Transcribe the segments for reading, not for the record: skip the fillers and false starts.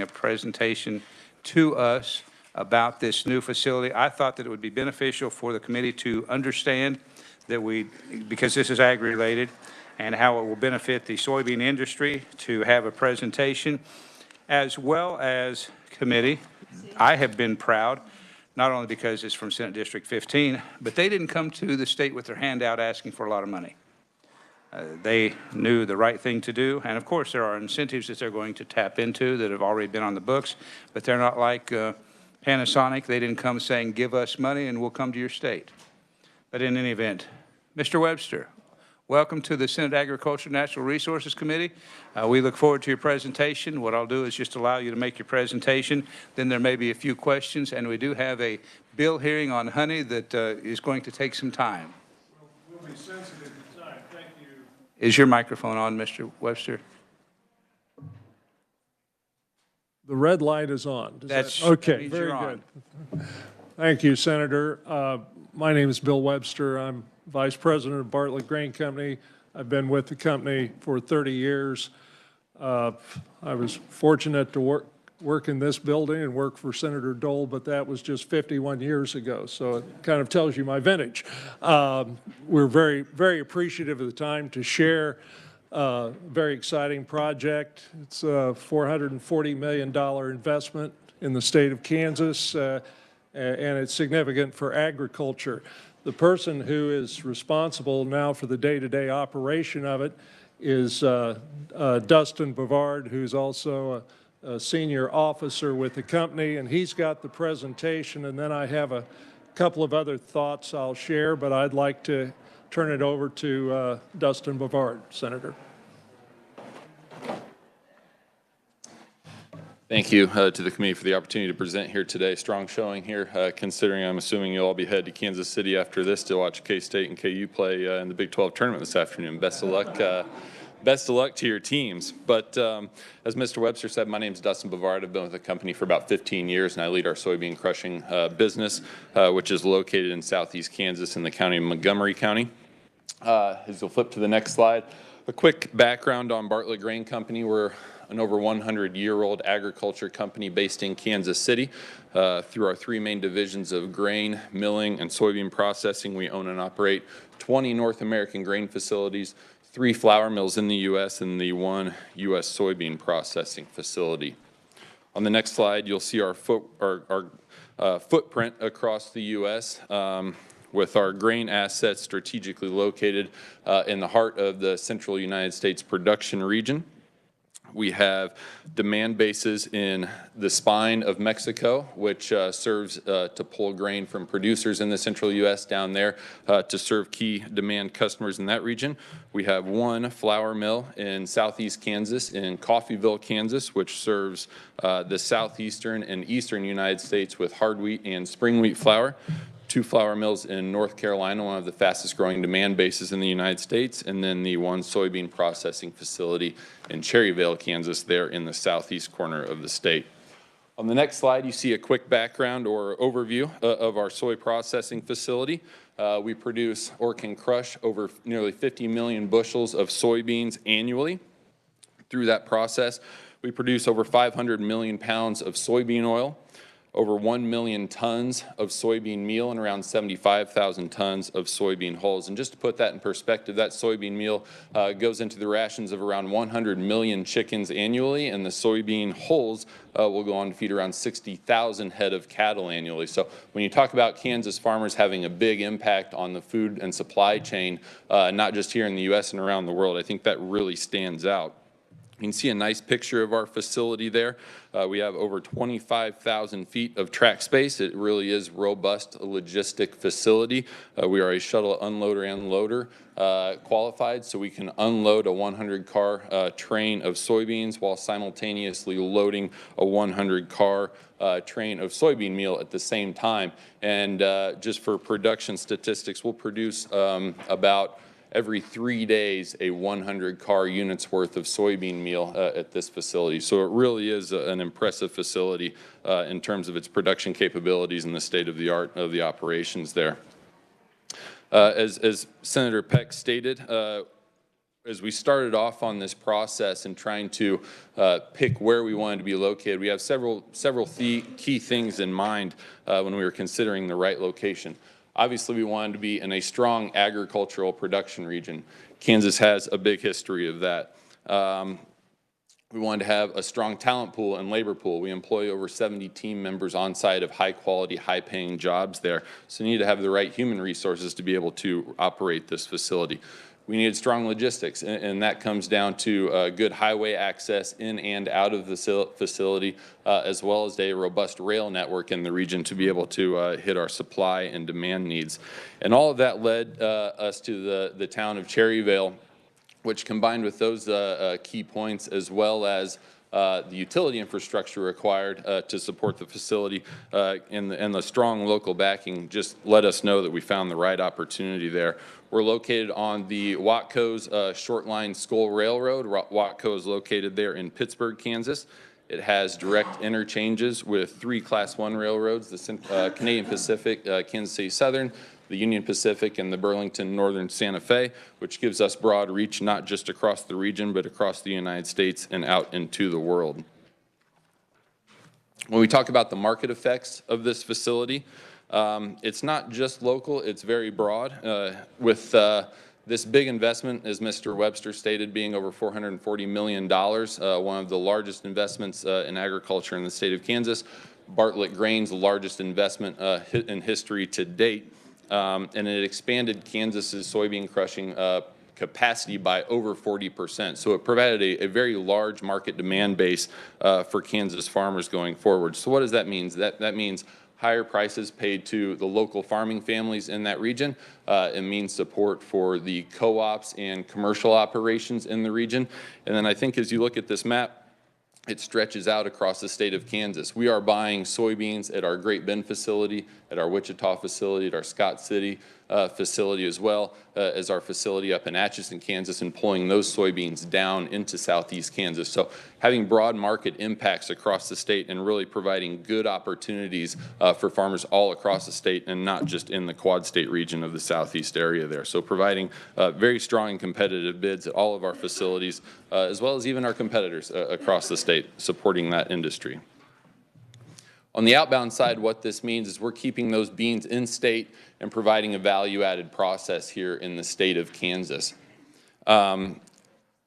a presentation to us about this new facility. I thought that it would be beneficial for the committee to understand that because this is ag-related, and how it will benefit the soybean industry, to have a presentation, as well as committee. I have been proud, not only because it's from Senate District 15, but they didn't come to the state with their hand out asking for a lot of money. They knew the right thing to do, and of course there are incentives that they're going to tap into that have already been on the books, but they're not like Panasonic. They didn't come saying, give us money and we'll come to your state. But in any event, Mr. Webster, welcome to the Senate Agriculture and Natural Resources Committee. We look forward to your presentation. What I'll do is just allow you to make your presentation. Then there may be a few questions, and we do have a bill hearing on honey that is going to take some time. We'll be sensitive to time. Thank you. Is your microphone on, Mr. Webster? The red light is on. That's okay. Very good. Thank you, Senator. My name is Bill Webster. I'm Vice President of Bartlett Grain Company. I've been with the company for 30 years. I was fortunate to work in this building and work for Senator Dole, but that was just 51 years ago, so it kind of tells you my vintage. We're very, very appreciative of the time to share a very exciting project. It's a $440 million investment in the state of Kansas, and it's significant for agriculture. The person who is responsible now for the day-to-day operation of it is Dustin Bavard, who's also a senior officer with the company, and he's got the presentation, and then I have a couple of other thoughts I'll share, but I'd like to turn it over to Dustin Bavard, Senator. Thank you to the committee for the opportunity to present here today. Strong showing here, considering I'm assuming you'll all be headed to Kansas City after this to watch K-State and KU play in the Big 12 tournament this afternoon. Best of luck. Best of luck to your teams. But as Mr. Webster said, my name is Dustin Bavard. I've been with the company for about 15 years, and I lead our soybean crushing business, which is located in southeast Kansas in the county of Montgomery County. As you'll flip to the next slide, a quick background on Bartlett Grain Company. We're an over 100-year-old agriculture company based in Kansas City. Through our three main divisions of grain, milling, and soybean processing, we own and operate 20 North American grain facilities, 3 flour mills in the U.S., and the 1 U.S. soybean processing facility. On the next slide, you'll see our footprint across the U.S., with our grain assets strategically located in the heart of the central United States production region. We have demand bases in the spine of Mexico, which serves to pull grain from producers in the central U.S. down there to serve key demand customers in that region. We have 1 flour mill in southeast Kansas, in Coffeyville, Kansas, which serves the southeastern and eastern United States with hard wheat and spring wheat flour. 2 flour mills in North Carolina, one of the fastest growing demand bases in the United States, and then the 1 soybean processing facility in Cherryvale, Kansas, there in the southeast corner of the state. On the next slide, you see a quick background or overview of our soy processing facility. We produce or can crush over nearly 50 million bushels of soybeans annually. Through that process, we produce over 500 million pounds of soybean oil, over 1 million tons of soybean meal, and around 75,000 tons of soybean hulls. And just to put that in perspective, that soybean meal goes into the rations of around 100 million chickens annually, and the soybean hulls will go on to feed around 60,000 head of cattle annually. So when you talk about Kansas farmers having a big impact on the food and supply chain, not just here in the U.S. and around the world, I think that really stands out. You can see a nice picture of our facility there. We have over 25,000 feet of track space. It really is robust logistic facility. We are a shuttle unloader and loader qualified, so we can unload a 100-car train of soybeans while simultaneously loading a 100-car train of soybean meal at the same time. And just for production statistics, we'll produce about every 3 days a 100-car units worth of soybean meal at this facility. So it really is an impressive facility in terms of its production capabilities and the state of the art of the operations there. As Senator Peck stated, as we started off on this process and trying to pick where we wanted to be located, we have several key things in mind when we were considering the right location. Obviously, we wanted to be in a strong agricultural production region. Kansas has a big history of that. We wanted to have a strong talent pool and labor pool. We employ over 70 team members on site of high quality, high paying jobs there. So we need to have the right human resources to be able to operate this facility. We needed strong logistics, and that comes down to good highway access in and out of the facility, as well as a robust rail network in the region to be able to hit our supply and demand needs. And all of that led us to the town of Cherryvale, which combined with those key points, as well as the utility infrastructure required to support the facility and the strong local backing, just let us know that we found the right opportunity there. We're located on the Watco's Short Line Skull Railroad. Watco is located there in Pittsburgh, Kansas. It has direct interchanges with 3 Class 1 railroads, the Canadian Pacific, Kansas City Southern, the Union Pacific, and the Burlington Northern Santa Fe, which gives us broad reach not just across the region, but across the United States and out into the world. When we talk about the market effects of this facility, it's not just local, it's very broad. With this big investment, as Mr. Webster stated, being over $440 million, one of the largest investments in agriculture in the state of Kansas. Bartlett Grain's largest investment in history to date. And it expanded Kansas's soybean crushing capacity by over 40%. So it provided a very large market demand base for Kansas farmers going forward. So what does that mean? That means higher prices paid to the local farming families in that region. It means support for the co-ops and commercial operations in the region. And then I think as you look at this map, it stretches out across the state of Kansas. We are buying soybeans at our Great Bend facility, at our Wichita facility, at our Scott City facility, as well as our facility up in Atchison, Kansas, and pulling those soybeans down into southeast Kansas. So having broad market impacts across the state and really providing good opportunities for farmers all across the state and not just in the Quad State region of the southeast area there. So providing very strong and competitive bids at all of our facilities, as well as even our competitors across the state supporting that industry. On the outbound side, what this means is we're keeping those beans in state and providing a value-added process here in the state of Kansas.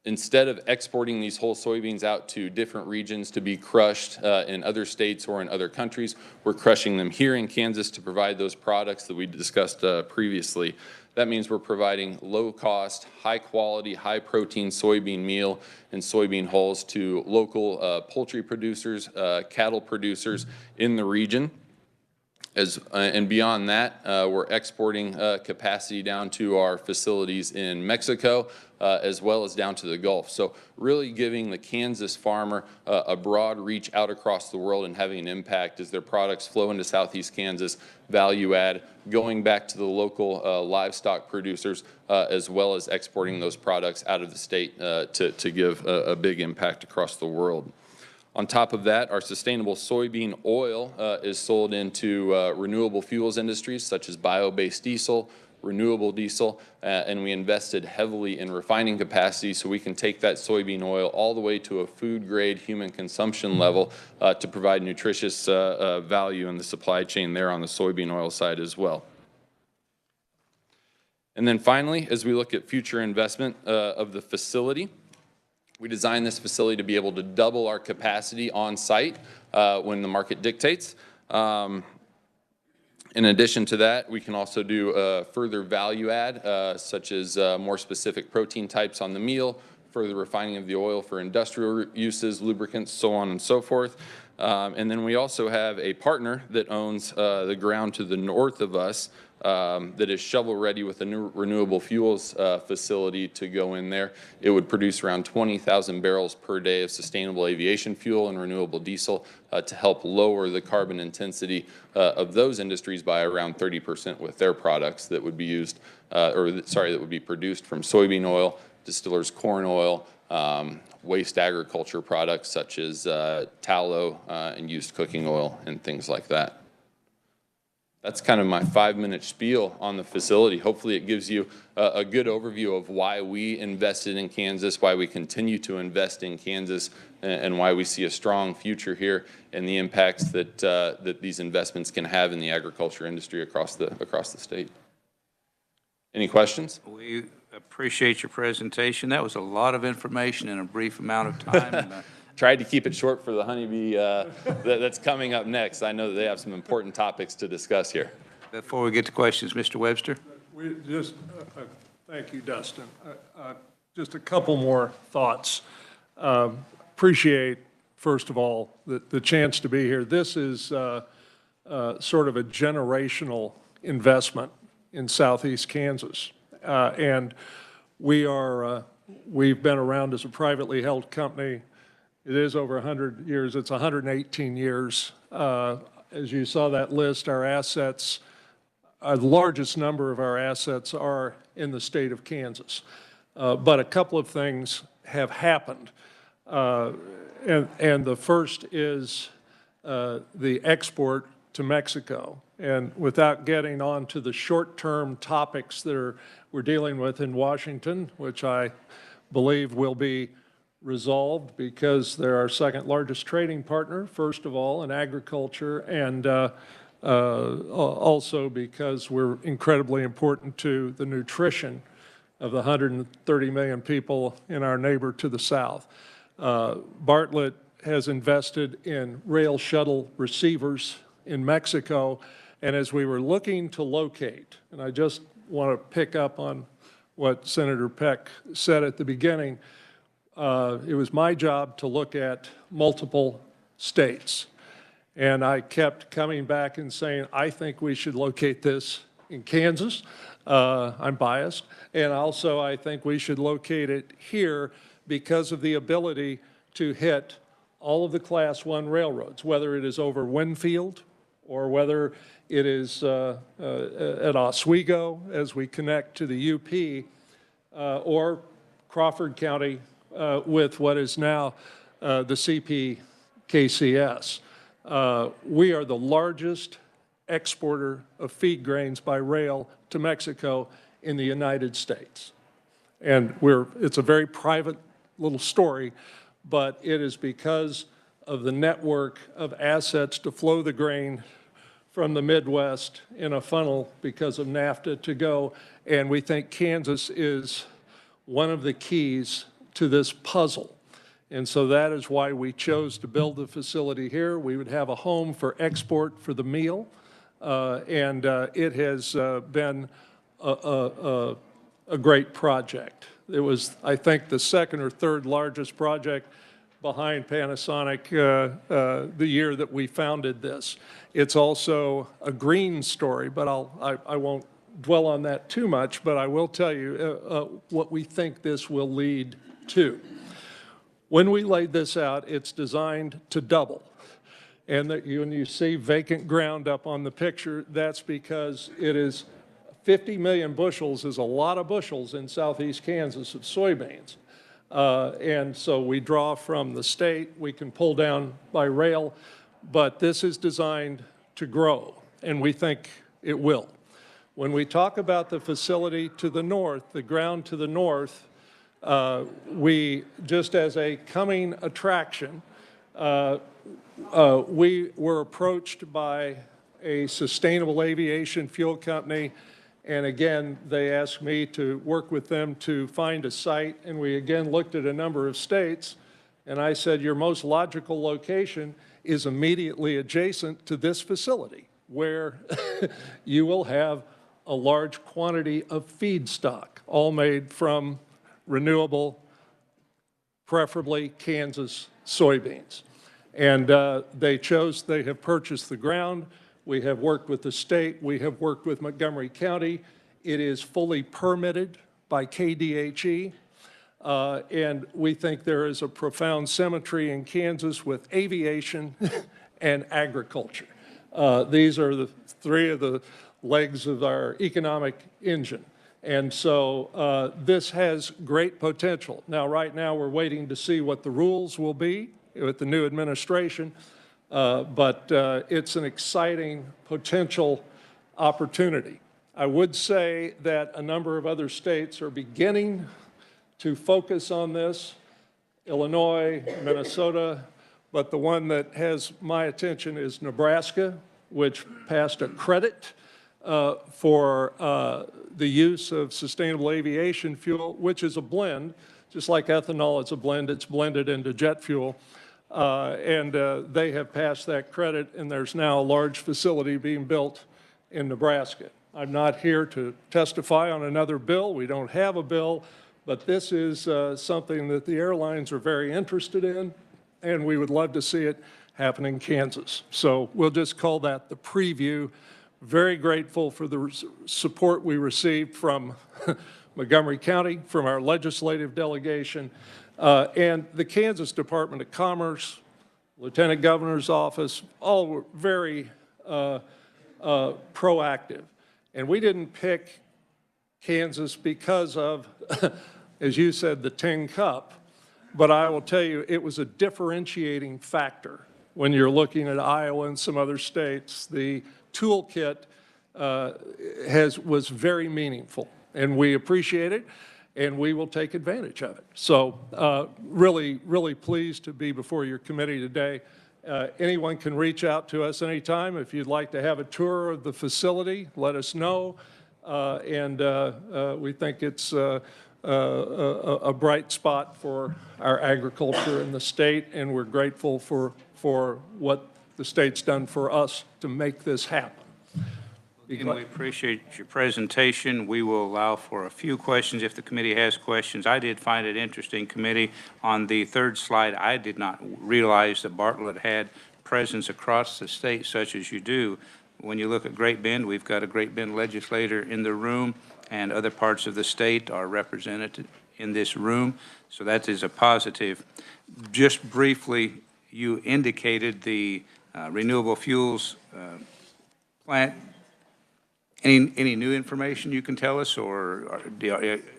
Instead of exporting these whole soybeans out to different regions to be crushed in other states or in other countries, we're crushing them here in Kansas to provide those products that we discussed previously. That means we're providing low-cost, high-quality, high-protein soybean meal and soybean hulls to local poultry producers, cattle producers in the region. And beyond that, we're exporting capacity down to our facilities in Mexico, as well as down to the Gulf. So really giving the Kansas farmer a broad reach out across the world and having an impact as their products flow into southeast Kansas, value add, going back to the local livestock producers, as well as exporting those products out of the state to give a big impact across the world. On top of that, our sustainable soybean oil is sold into renewable fuels industries such as bio-based diesel, renewable diesel, and we invested heavily in refining capacity so we can take that soybean oil all the way to a food-grade human consumption level to provide nutritious value in the supply chain there on the soybean oil side as well. And then finally, as we look at future investment of the facility, we designed this facility to be able to double our capacity on site when the market dictates. In addition to that, we can also do further value add, such as more specific protein types on the meal, further refining of the oil for industrial uses, lubricants, so on and so forth. And then we also have a partner that owns the ground to the north of us that is shovel-ready with a new renewable fuels facility to go in there. It would produce around 20,000 barrels per day of sustainable aviation fuel and renewable diesel to help lower the carbon intensity of those industries by around 30% with their products that would be used, that would be produced from soybean oil, distillers corn oil, waste agriculture products such as tallow and used cooking oil and things like that. That's kind of my 5-minute spiel on the facility. Hopefully it gives you a good overview of why we invested in Kansas, why we continue to invest in Kansas, and why we see a strong future here and the impacts that, that these investments can have in the agriculture industry across the state. Any questions? We appreciate your presentation. That was a lot of information in a brief amount of time. And, Tried to keep it short for the honeybee that's coming up next. I know that they have some important topics to discuss here. before we get to questions, Mr. Webster? We just, thank you, Dustin. Just a couple more thoughts. Appreciate, first of all, the chance to be here. This is sort of a generational investment in Southeast Kansas. And we've been around as a privately held company. It is over 100 years. It's 118 years. As you saw that list, our assets, the largest number of our assets are in the state of Kansas. But a couple of things have happened. And the first is the export to Mexico. And without getting on to the short-term topics that we're dealing with in Washington, which I believe will be resolved because they're our second largest trading partner, first of all, in agriculture, and also because we're incredibly important to the nutrition of the 130 million people in our neighbor to the south. Bartlett has invested in rail shuttle receivers in Mexico, and as we were looking to locate, and I just want to pick up on what Senator Peck said at the beginning, it was my job to look at multiple states. And I kept coming back and saying, I think we should locate this in Kansas. I'm biased. And also, I think we should locate it here because of the ability to hit all of the Class I railroads, whether it is over Winfield or whether it is at Oswego as we connect to the UP, or Crawford County with what is now the CPKCS. We are the largest exporter of feed grains by rail to Mexico in the United States. And it's a very private little story, but it is because of the network of assets to flow the grain from the Midwest in a funnel because of NAFTA to go. And we think Kansas is one of the keys to this puzzle. And so that is why we chose to build the facility here. We would have a home for export for the meal. And it has been a great project. It was, I think, the second or third largest project behind Panasonic the year that we founded this. It's also a green story, but I won't dwell on that too much, but I will tell you what we think this will lead to. When we laid this out, it's designed to double. And that when you see vacant ground up on the picture, that's because it is 50 million bushels is a lot of bushels in southeast Kansas of soybeans. And so we draw from the state, we can pull down by rail, but this is designed to grow, and we think it will. When we talk about the facility to the north, the ground to the north, we, just as a coming attraction, we were approached by a sustainable aviation fuel company, and again, they asked me to work with them to find a site, and we again looked at a number of states, and I said, your most logical location is immediately adjacent to this facility, where you will have a large quantity of feedstock, all made from renewable, preferably Kansas soybeans. And they have purchased the ground. We have worked with the state. We have worked with Montgomery County. It is fully permitted by KDHE. And we think there is a profound symmetry in Kansas with aviation and agriculture. These are the three of the legs of our economic engine. And so this has great potential. Now, right now, we're waiting to see what the rules will be with the new administration, but it's an exciting potential opportunity. I would say that a number of other states are beginning to focus on this, Illinois, Minnesota, but the one that has my attention is Nebraska, which passed a credit for the use of sustainable aviation fuel, which is a blend. Just like ethanol, it's a blend. It's blended into jet fuel. And they have passed that credit, and there's now a large facility being built in Nebraska. I'm not here to testify on another bill. We don't have a bill, but this is something that the airlines are very interested in, and we would love to see it happen in Kansas. So we'll just call that the preview. Very grateful for the support we received from Montgomery County, from our legislative delegation, and the Kansas Department of Commerce, Lieutenant Governor's Office, all were very proactive. And we didn't pick Kansas because of, as you said, the tin cup, but I will tell you it was a differentiating factor when you're looking at Iowa and some other states. The toolkit was very meaningful, and we appreciate it, and we will take advantage of it. So really, really pleased to be before your committee today. Anyone can reach out to us anytime. If you'd like to have a tour of the facility, let us know. We think it's a bright spot for our agriculture in the state, and we're grateful for what the state's done for us to make this happen. And we appreciate your presentation. We will allow for a few questions if the committee has questions. I did find it interesting, committee, on the third slide, I did not realize that Bartlett had presence across the state such as you do. When you look at Great Bend, we've got a Great Bend legislator in the room, and other parts of the state are represented in this room, so that is a positive. Just briefly, you indicated the renewable fuels plant. Any new information you can tell us, or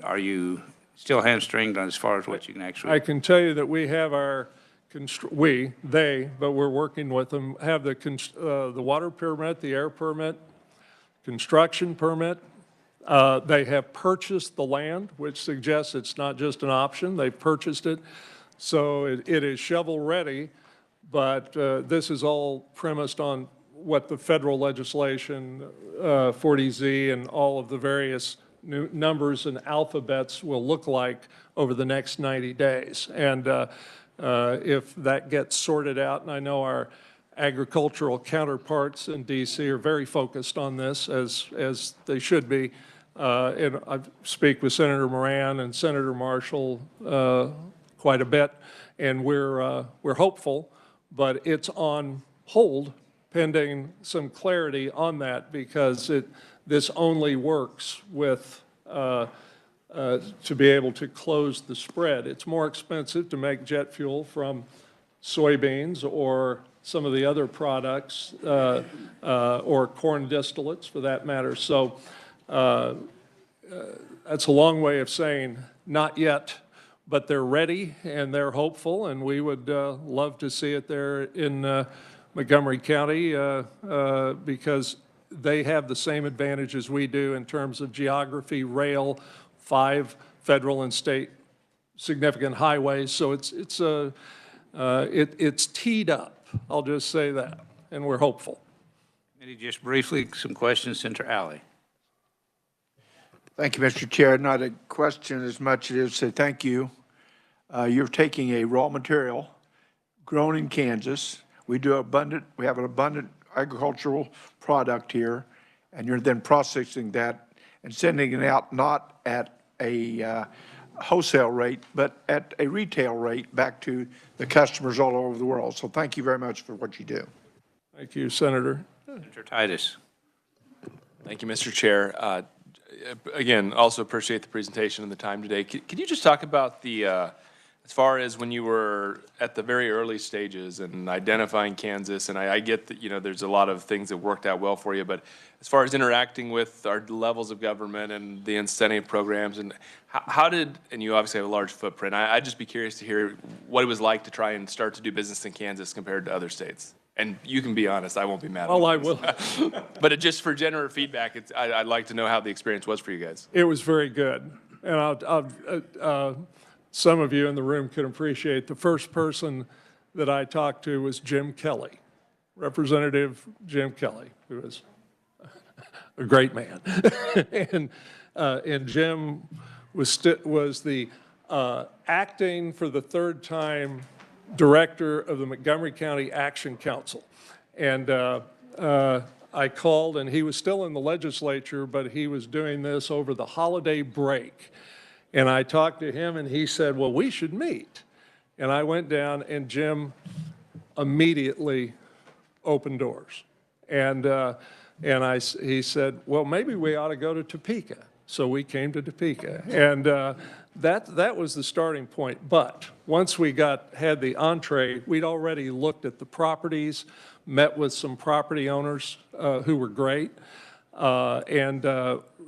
are you still hamstringed on as far as what you can actually? I can tell you that we have our, but we're working with them, have the water permit, the air permit, construction permit. They have purchased the land, which suggests it's not just an option. They've purchased it. So it is shovel ready, but this is all premised on what the federal legislation, 40Z, and all of the various new numbers and alphabets will look like over the next 90 days. And if that gets sorted out, and I know our agricultural counterparts in D.C. are very focused on this, as they should be, and I speak with Senator Moran and Senator Marshall quite a bit, and we're hopeful, but it's on hold pending some clarity on that, because this only works with to be able to close the spread. It's more expensive to make jet fuel from soybeans or some of the other products, or corn distillates for that matter. So that's a long way of saying not yet, but they're ready and they're hopeful, and we would love to see it there in Montgomery County because they have the same advantages we do in terms of geography, rail, 5 federal and state significant highways. So it's teed up. I'll just say that, and we're hopeful. Maybe just briefly, some questions, Senator Alley. Thank you, Mr. Chair. Not a question as much as say thank you. You're taking a raw material grown in Kansas. We have an abundant agricultural product here, and you're then processing that and sending it out not at a wholesale rate, but at a retail rate back to the customers all over the world. So thank you very much for what you do. Thank you, Senator. Senator Titus. Thank you, Mr. Chair. Again, also appreciate the presentation and the time today. Can you just talk about the as far as when you were at the very early stages and identifying Kansas, and I get that, you know, there's a lot of things that worked out well for you, but as far as interacting with our levels of government and the incentive programs, and how did, and you obviously have a large footprint, I'd just be curious to hear what it was like to try and start to do business in Kansas compared to other states. And you can be honest, I won't be mad. Well, I will. But just for general feedback, I'd like to know how the experience was for you guys. It was very good. And some of you in the room can appreciate the first person that I talked to was Jim Kelly, Representative Jim Kelly, who is a great man. And Jim was the acting for the third time director of the Montgomery County Action Council. And I called, and he was still in the legislature, but he was doing this over the holiday break. And I talked to him, and he said, well, we should meet. And I went down, and Jim immediately opened doors. And he said, well, maybe we ought to go to Topeka. So we came to Topeka. And that was the starting point. But once we had the entree, we'd already looked at the properties, met with some property owners who were great.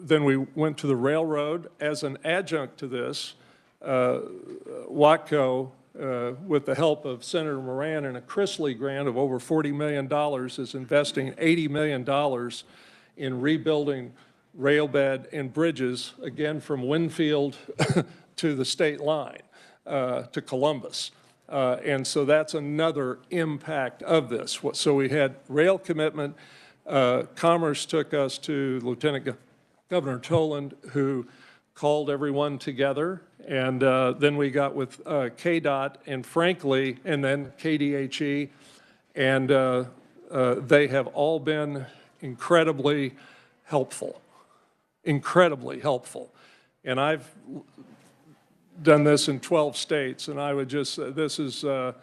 Then we went to the railroad. As an adjunct to this, Watco, with the help of Senator Moran and a Chrisley grant of over $40 million, is investing $80 million in rebuilding rail bed and bridges, again, from Winfield to the state line, to Columbus. And so that's another impact of this. So we had rail commitment. Commerce took us to Lieutenant Governor Toland, who called everyone together. And then we got with KDOT and frankly, and then KDHE. And they have all been incredibly helpful. Incredibly helpful. And I've done this in 12 states, and I would just say this is the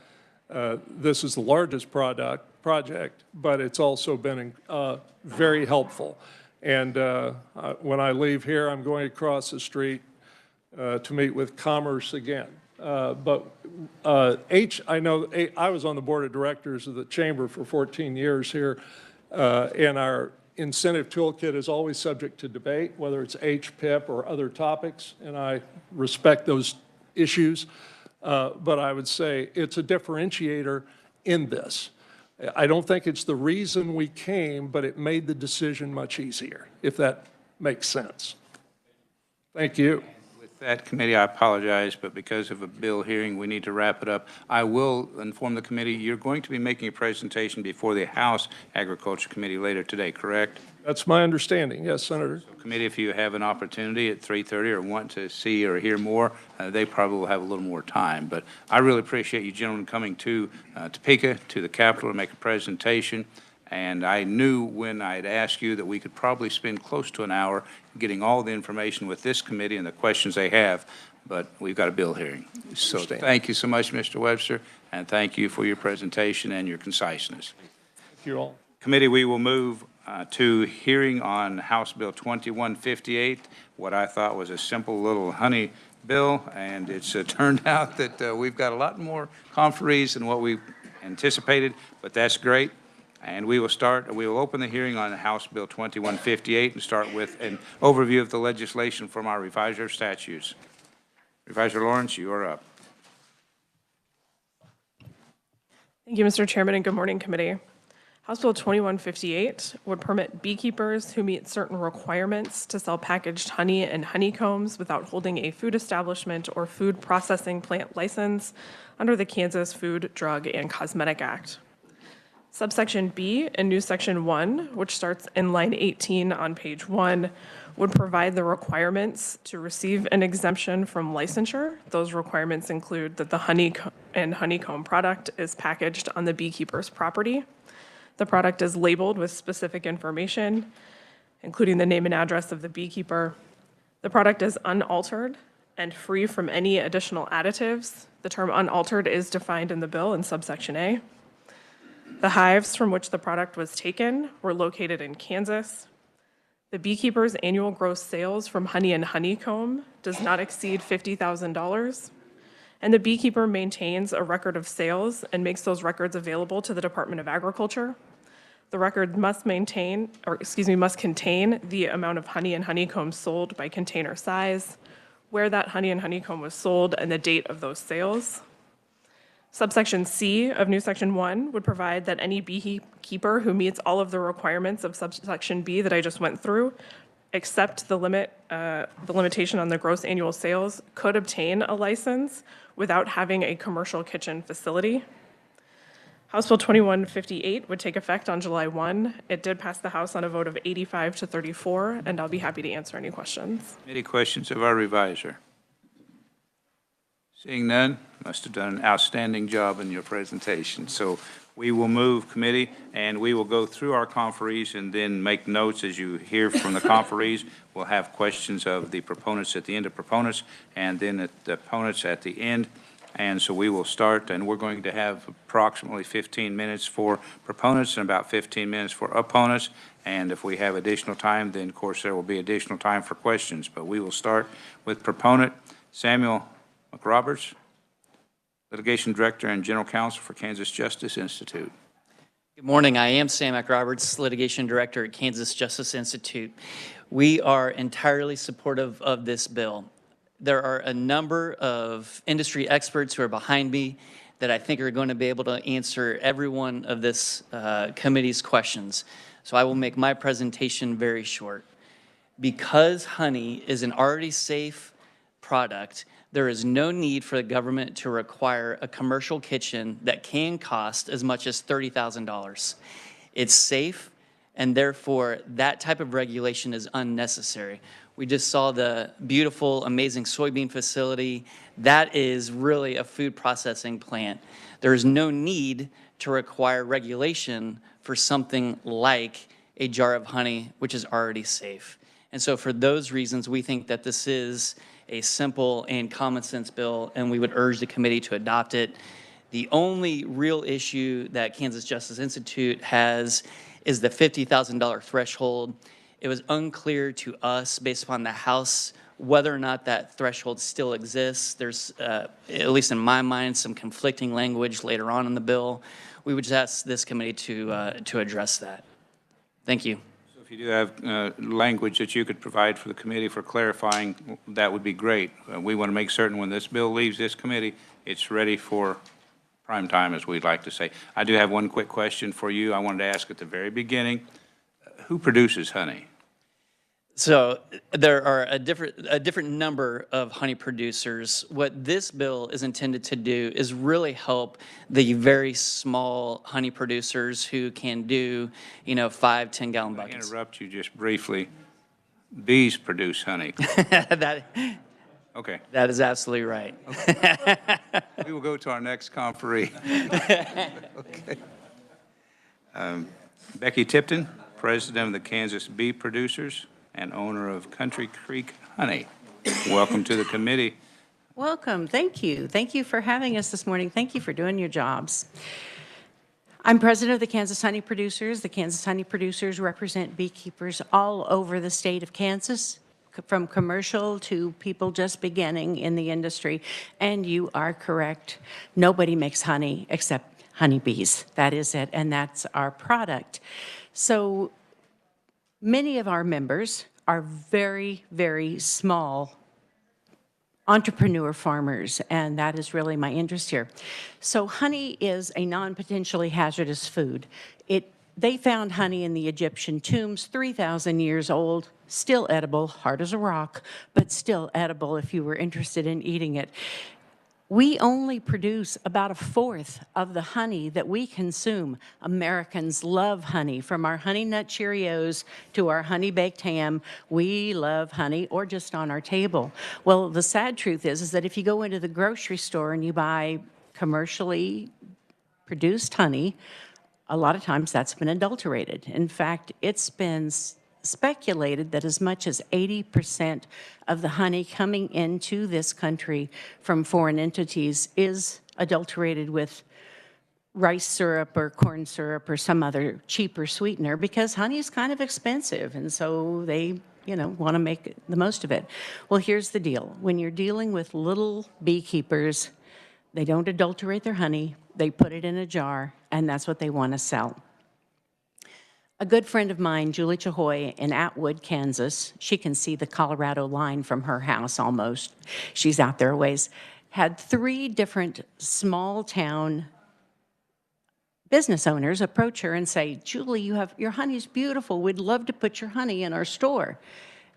largest project, but it's also been very helpful. And when I leave here, I'm going across the street to meet with Commerce again. I know I was on the board of directors of the Chamber for 14 years here, and our incentive toolkit is always subject to debate, whether it's HPIP or other topics, and I respect those issues. But I would say it's a differentiator in this. I don't think it's the reason we came, but it made the decision much easier, if that makes sense. Thank you. With that, committee, I apologize, but because of a bill hearing, we need to wrap it up. I will inform the committee, you're going to be making a presentation before the House Agriculture Committee later today, correct? That's my understanding, yes, Senator. So, committee, if you have an opportunity at 3:30 or want to see or hear more, they probably will have a little more time. But I really appreciate you gentlemen coming to Topeka, to the Capitol, to make a presentation. And I knew when I'd asked you that we could probably spend close to an hour getting all the information with this committee and the questions they have, but we've got a bill hearing. So thank you so much, Mr. Webster, and thank you for your presentation and your conciseness. Thank you all. Committee, we will move to hearing on House Bill 2158, what I thought was a simple little honey bill, and it's turned out that we've got a lot more conferees than what we anticipated, but that's great. And we will open the hearing on House Bill 2158 and start with an overview of the legislation from our reviser of statutes. Reviser Lawrence, you are up. Thank you, Mr. Chairman, and good morning, committee. House Bill 2158 would permit beekeepers who meet certain requirements to sell packaged honey and honeycombs without holding a food establishment or food processing plant license under the Kansas Food, Drug, and Cosmetic Act. Subsection B in new section 1, which starts in line 18 on page 1, would provide the requirements to receive an exemption from licensure. Those requirements include that the honey and honeycomb product is packaged on the beekeeper's property. The product is labeled with specific information, including the name and address of the beekeeper. The product is unaltered and free from any additional additives. The term unaltered is defined in the bill in subsection A. The hives from which the product was taken were located in Kansas. The beekeeper's annual gross sales from honey and honeycomb does not exceed $50,000. And the beekeeper maintains a record of sales and makes those records available to the Department of Agriculture. The record must contain the amount of honey and honeycomb sold by container size, where that honey and honeycomb was sold, and the date of those sales. Subsection C of new section 1 would provide that any beekeeper who meets all of the requirements of subsection B that I just went through, except the limitation on the gross annual sales, could obtain a license without having a commercial kitchen facility. House Bill 2158 would take effect on July 1. It did pass the House on a vote of 85 to 34, and I'll be happy to answer any questions. Any questions of our reviser? Seeing none, must have done an outstanding job in your presentation. So we will move committee, and we will go through our conferees and then make notes as you hear from the conferees. We'll have questions of the proponents at the end of proponents, and then the opponents at the end. And so we will start, and we're going to have approximately 15 minutes for proponents and about 15 minutes for opponents. And if we have additional time, then of course there will be additional time for questions. But we will start with proponent Samuel McRoberts, Litigation Director and General Counsel for Kansas Justice Institute. Good morning. I am Sam McRoberts, Litigation Director at Kansas Justice Institute. We are entirely supportive of this bill. There are a number of industry experts who are behind me that I think are going to be able to answer every one of this committee's questions. So I will make my presentation very short. Because honey is an already safe product, there is no need for the government to require a commercial kitchen that can cost as much as $30,000. It's safe, and therefore that type of regulation is unnecessary. We just saw the beautiful, amazing soybean facility. That is really a food processing plant. There is no need to require regulation for something like a jar of honey, which is already safe. And so for those reasons, we think that this is a simple and common sense bill, and we would urge the committee to adopt it. The only real issue that Kansas Justice Institute has is the $50,000 threshold. It was unclear to us, based upon the House, whether or not that threshold still exists. There's, at least in my mind, some conflicting language later on in the bill. We would just ask this committee to address that. Thank you. So if you do have language that you could provide for the committee for clarifying, that would be great. We want to make certain when this bill leaves this committee, it's ready for prime time, as we'd like to say. I do have one quick question for you. I wanted to ask at the very beginning, who produces honey? So there are a different number of honey producers. What this bill is intended to do is really help the very small honey producers who can do, 5, 10-gallon buckets. Interrupt you just briefly. Bees produce honey. Okay. That is absolutely right. Okay. We will go to our next conferee. Okay. Becky Tipton, President of the Kansas Bee Producers and owner of Country Creek Honey. Welcome to the committee. Welcome. Thank you. Thank you for having us this morning. Thank you for doing your jobs. I'm president of the Kansas Honey Producers. The Kansas Honey Producers represent beekeepers all over the state of Kansas, from commercial to people just beginning in the industry. And you are correct. Nobody makes honey except honeybees. That is it, and that's our product. So many of our members are very, very small entrepreneur farmers, and that is really my interest here. So honey is a non-potentially hazardous food. They found honey in the Egyptian tombs, 3,000 years old, still edible, hard as a rock, but still edible if you were interested in eating it. We only produce about 1/4 of the honey that we consume. Americans love honey. From our Honey Nut Cheerios to our honey baked ham, we love honey, or just on our table. Well, the sad truth is that if you go into the grocery store and you buy commercially produced honey, a lot of times that's been adulterated. In fact, it's been speculated that as much as 80% of the honey coming into this country from foreign entities is adulterated with rice syrup or corn syrup or some other cheaper sweetener, because honey is kind of expensive, and so they want to make the most of it. Well, here's the deal. When you're dealing with little beekeepers, they don't adulterate their honey. They put it in a jar, and that's what they want to sell. A good friend of mine, Julie Chahoy, in Atwood, Kansas, she can see the Colorado line from her house almost. She's out there a ways. had 3 different small-town business owners approach her and say, Julie, your honey's beautiful. We'd love to put your honey in our store.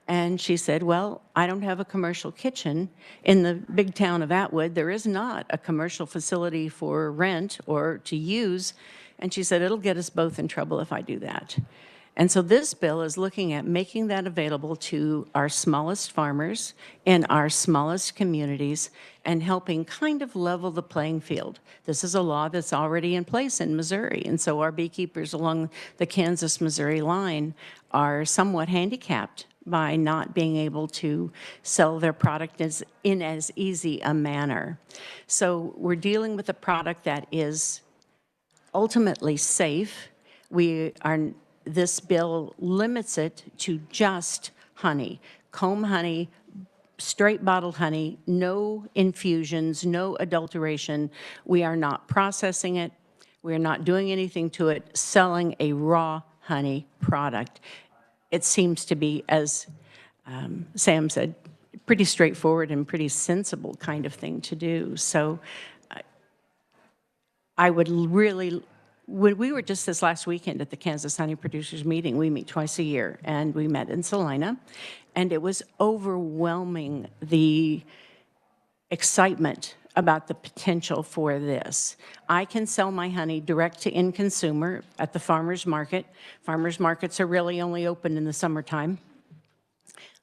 And she said, well, I don't have a commercial kitchen. In the big town of Atwood, there is not a commercial facility for rent or to use. And she said, it'll get us both in trouble if I do that. And so this bill is looking at making that available to our smallest farmers in our smallest communities and helping kind of level the playing field. This is a law that's already in place in Missouri, and so our beekeepers along the Kansas-Missouri line are somewhat handicapped by not being able to sell their product in as easy a manner. So we're dealing with a product that is ultimately safe. This bill limits it to just honey, comb honey, straight bottled honey, no infusions, no adulteration. We are not processing it. We are not doing anything to it, selling a raw honey product. It seems to be, as Sam said, pretty straightforward and pretty sensible kind of thing to do. So I would really, we were just this last weekend at the Kansas Honey Producers meeting. We meet twice a year, and we met in Salina, and it was overwhelming, the excitement about the potential for this. I can sell my honey direct to end consumer at the farmer's market. Farmer's markets are really only open in the summertime.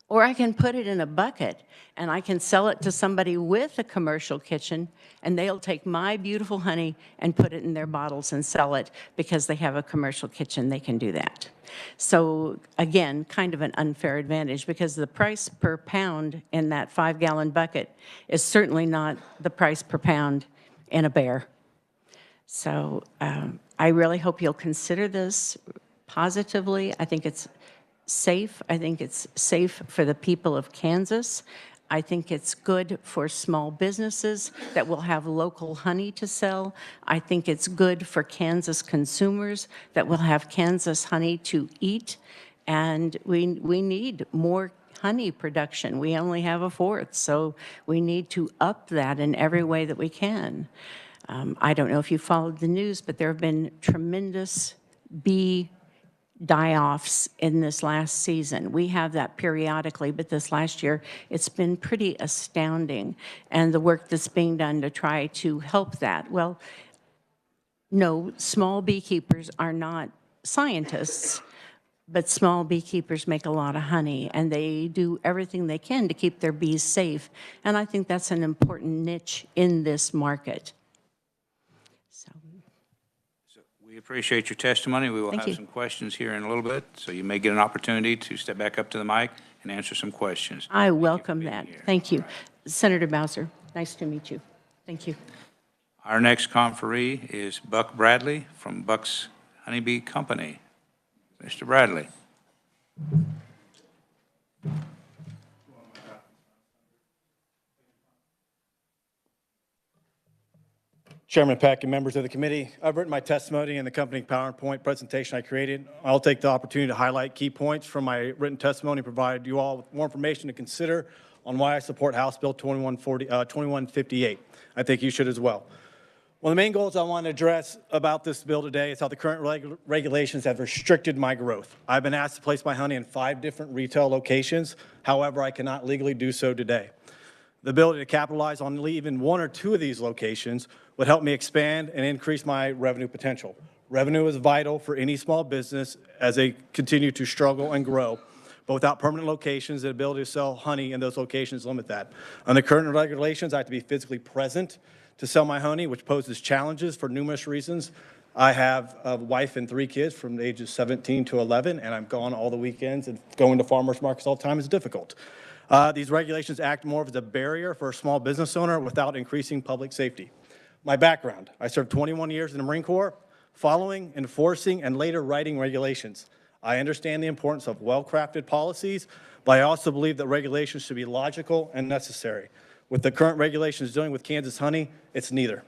Or I can put it in a bucket and I can sell it to somebody with a commercial kitchen, and they'll take my beautiful honey and put it in their bottles and sell it because they have a commercial kitchen. They can do that. So again, kind of an unfair advantage, because the price per pound in that 5-gallon bucket is certainly not the price per pound in a bear. So I really hope you'll consider this positively. I think it's safe. I think it's safe for the people of Kansas. I think it's good for small businesses that will have local honey to sell. I think it's good for Kansas consumers that will have Kansas honey to eat. And we need more honey production. We only have a fourth, so we need to up that in every way that we can. I don't know if you followed the news, but there have been tremendous bee die-offs in this last season. We have that periodically, but this last year, it's been pretty astounding. And the work that's being done to try to help that. Well, no, small beekeepers are not scientists, but small beekeepers make a lot of honey, and they do everything they can to keep their bees safe. And I think that's an important niche in this market. We appreciate your testimony. We will have some questions here in a little bit, so you may get an opportunity to step back up to the mic and answer some questions. I welcome that. Thank you. Senator Bowser, nice to meet you. Thank you. Our next conferee is Buck Bradley from Buck's Honeybee Company. Mr. Bradley. Chairman Peck and members of the committee, I've written my testimony in the company PowerPoint presentation I created. I'll take the opportunity to highlight key points from my written testimony, provide you all with more information to consider on why I support House Bill 2158. I think you should as well. One of the main goals I want to address about this bill today is how the current regulations have restricted my growth. I've been asked to place my honey in 5 different retail locations. However, I cannot legally do so today. The ability to capitalize on even 1 or 2 of these locations would help me expand and increase my revenue potential. Revenue is vital for any small business as they continue to struggle and grow. But without permanent locations, the ability to sell honey in those locations limit that. Under current regulations, I have to be physically present to sell my honey, which poses challenges for numerous reasons. I have a wife and 3 kids from the ages 17 to 11, and I'm gone all the weekends, and going to farmers markets all the time is difficult. These regulations act more as a barrier for a small business owner without increasing public safety. My background, I served 21 years in the Marine Corps, following, enforcing, and later writing regulations. I understand the importance of well-crafted policies, but I also believe that regulations should be logical and necessary. With the current regulations dealing with Kansas honey, it's neither.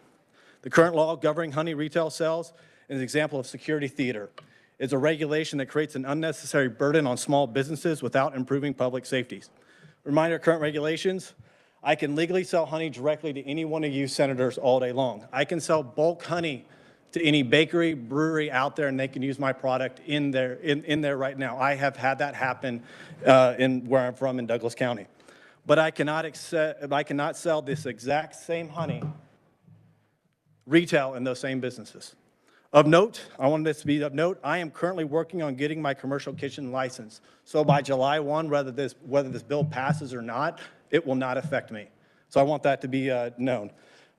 The current law governing honey retail sales is an example of security theater. It's a regulation that creates an unnecessary burden on small businesses without improving public safety. Reminder of current regulations, I can legally sell honey directly to any one of you senators all day long. I can sell bulk honey to any bakery, brewery out there, and they can use my product in there right now. I have had that happen in where I'm from in Douglas County. But I cannot sell this exact same honey retail in those same businesses. Of note, I wanted this to be of note, I am currently working on getting my commercial kitchen license. So by July 1, whether this bill passes or not, it will not affect me. So I want that to be known.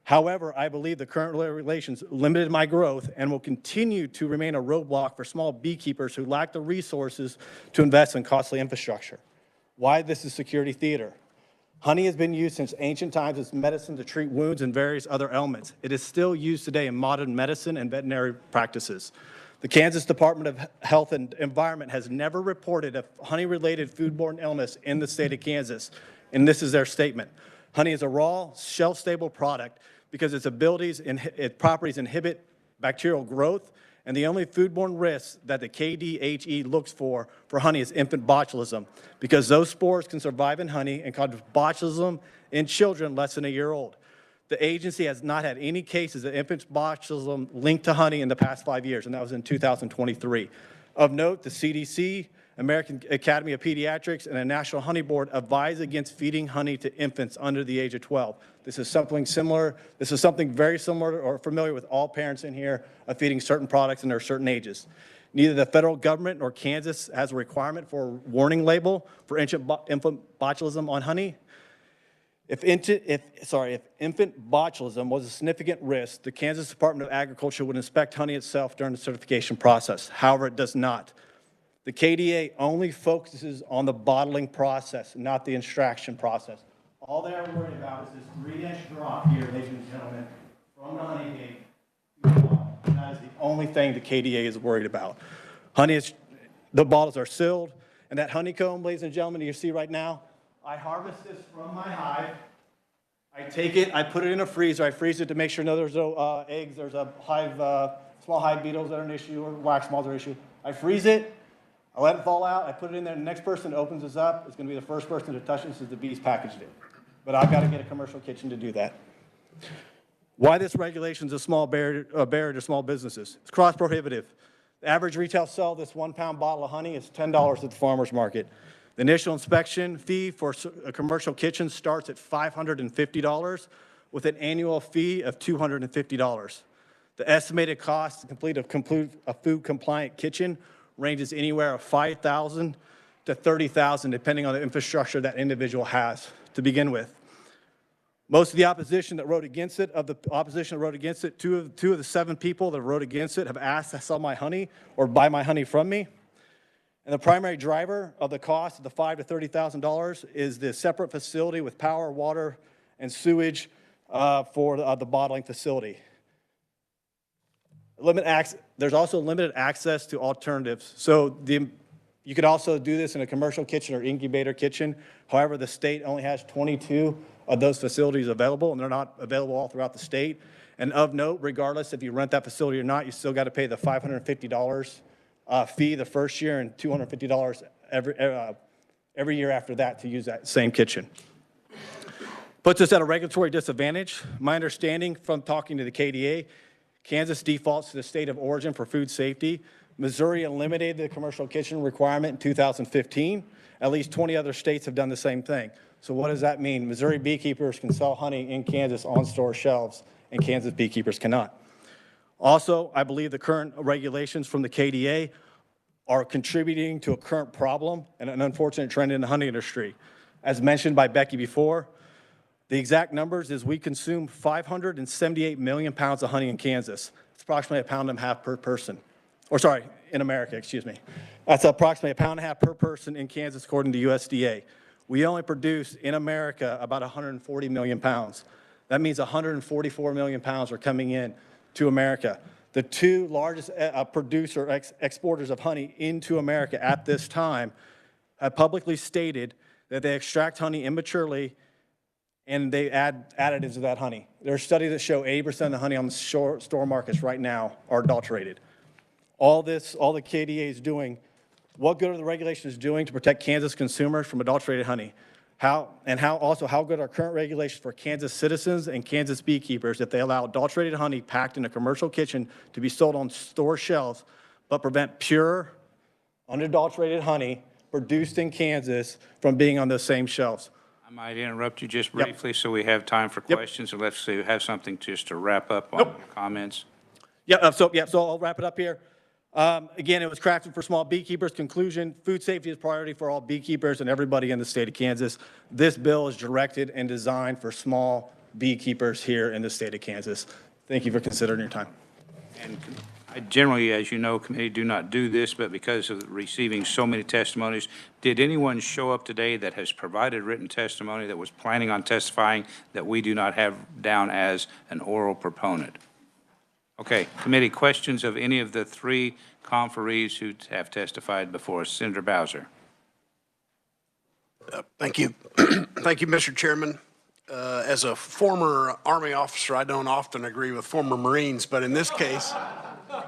However, I believe the current regulations limited my growth and will continue to remain a roadblock for small beekeepers who lack the resources to invest in costly infrastructure. Why this is security theater? Honey has been used since ancient times as medicine to treat wounds and various other ailments. It is still used today in modern medicine and veterinary practices. The Kansas Department of Health and Environment has never reported a honey-related foodborne illness in the state of Kansas, and this is their statement. Honey is a raw, shelf-stable product because its properties inhibit bacterial growth, and the only foodborne risk that the KDHE looks for honey is infant botulism, because those spores can survive in honey and cause botulism in children less than a year old. The agency has not had any cases of infant botulism linked to honey in the past 5 years, and that was in 2023. Of note, the CDC, American Academy of Pediatrics, and the National Honey Board advise against feeding honey to infants under the age of 12. This is something similar. This is something very similar or familiar with all parents in here of feeding certain products in their certain ages. Neither the federal government nor Kansas has a requirement for a warning label for infant botulism on honey. If infant botulism was a significant risk, the Kansas Department of Agriculture would inspect honey itself during the certification process. However, it does not. The KDA only focuses on the bottling process, not the extraction process. All they are worried about is this 3-inch drop here, ladies and gentlemen, from the honey cake to the bottle. And that is the only thing the KDA is worried about. The bottles are sealed, and that honeycomb, ladies and gentlemen, you see right now, I harvest this from my hive. I take it, I put it in a freezer. I freeze it to make sure there's no eggs, there's a hive, small hive beetles that are an issue, or wax moths are an issue. I freeze it. I let it fall out, I put it in there, the next person opens this up, is gonna be the first person to touch it since the bees packaged it. But I've gotta get a commercial kitchen to do that. Why this regulation is a barrier to small businesses? It's cross prohibitive. The average retail sell of this 1-pound bottle of honey is $10 at the farmer's market. The initial inspection fee for a commercial kitchen starts at $550 with an annual fee of $250. The estimated cost to complete a food compliant kitchen ranges anywhere of $5,000 to $30,000, depending on the infrastructure that individual has to begin with. Most of the opposition that wrote against it, two of the 7 people that wrote against it have asked to sell my honey or buy my honey from me. And the primary driver of the cost of the $5,000 to $30,000 is the separate facility with power, water, and sewage for the bottling facility. There's also limited access to alternatives. So you could also do this in a commercial kitchen or incubator kitchen. However, the state only has 22 of those facilities available, and they're not available all throughout the state. And of note, regardless if you rent that facility or not, you still got to pay the $550 fee the first year and $250 every year after that to use that same kitchen. Puts us at a regulatory disadvantage. My understanding from talking to the KDA, Kansas defaults to the state of origin for food safety. Missouri eliminated the commercial kitchen requirement in 2015. At least 20 other states have done the same thing. So what does that mean? Missouri beekeepers can sell honey in Kansas on store shelves, and Kansas beekeepers cannot. Also, I believe the current regulations from the KDA are contributing to a current problem and an unfortunate trend in the honey industry. As mentioned by Becky before, the exact numbers is we consume 578 million pounds of honey in Kansas. It's approximately 1.5 pounds per person. Or sorry, in America, excuse me. That's approximately 1.5 pounds per person in Kansas according to USDA. We only produce in America about 140 million pounds. That means 144 million pounds are coming in to America. The 2 largest exporters of honey into America at this time have publicly stated that they extract honey immaturely and they add additives to that honey. There are studies that show 80% of the honey on the store markets right now are adulterated. All the KDA is doing, what good are the regulations doing to protect Kansas consumers from adulterated honey? how good are current regulations for Kansas citizens and Kansas beekeepers if they allow adulterated honey packed in a commercial kitchen to be sold on store shelves, but prevent pure, unadulterated honey produced in Kansas from being on those same shelves. I might interrupt you just briefly so we have time for questions, and let's see, we have something just to wrap up on comments. So I'll wrap it up here. Again, it was crafted for small beekeepers. Conclusion, food safety is priority for all beekeepers and everybody in the state of Kansas. This bill is directed and designed for small beekeepers here in the state of Kansas. Thank you for considering your time. And I generally, as you know, committee do not do this, but because of receiving so many testimonies, did anyone show up today that has provided written testimony that was planning on testifying that we do not have down as an oral proponent? Okay, committee, questions of any of the three conferees who have testified before us? Senator Bowser. Thank you. Thank you, Mr. Chairman. As a former Army officer, I don't often agree with former Marines, but in this case, I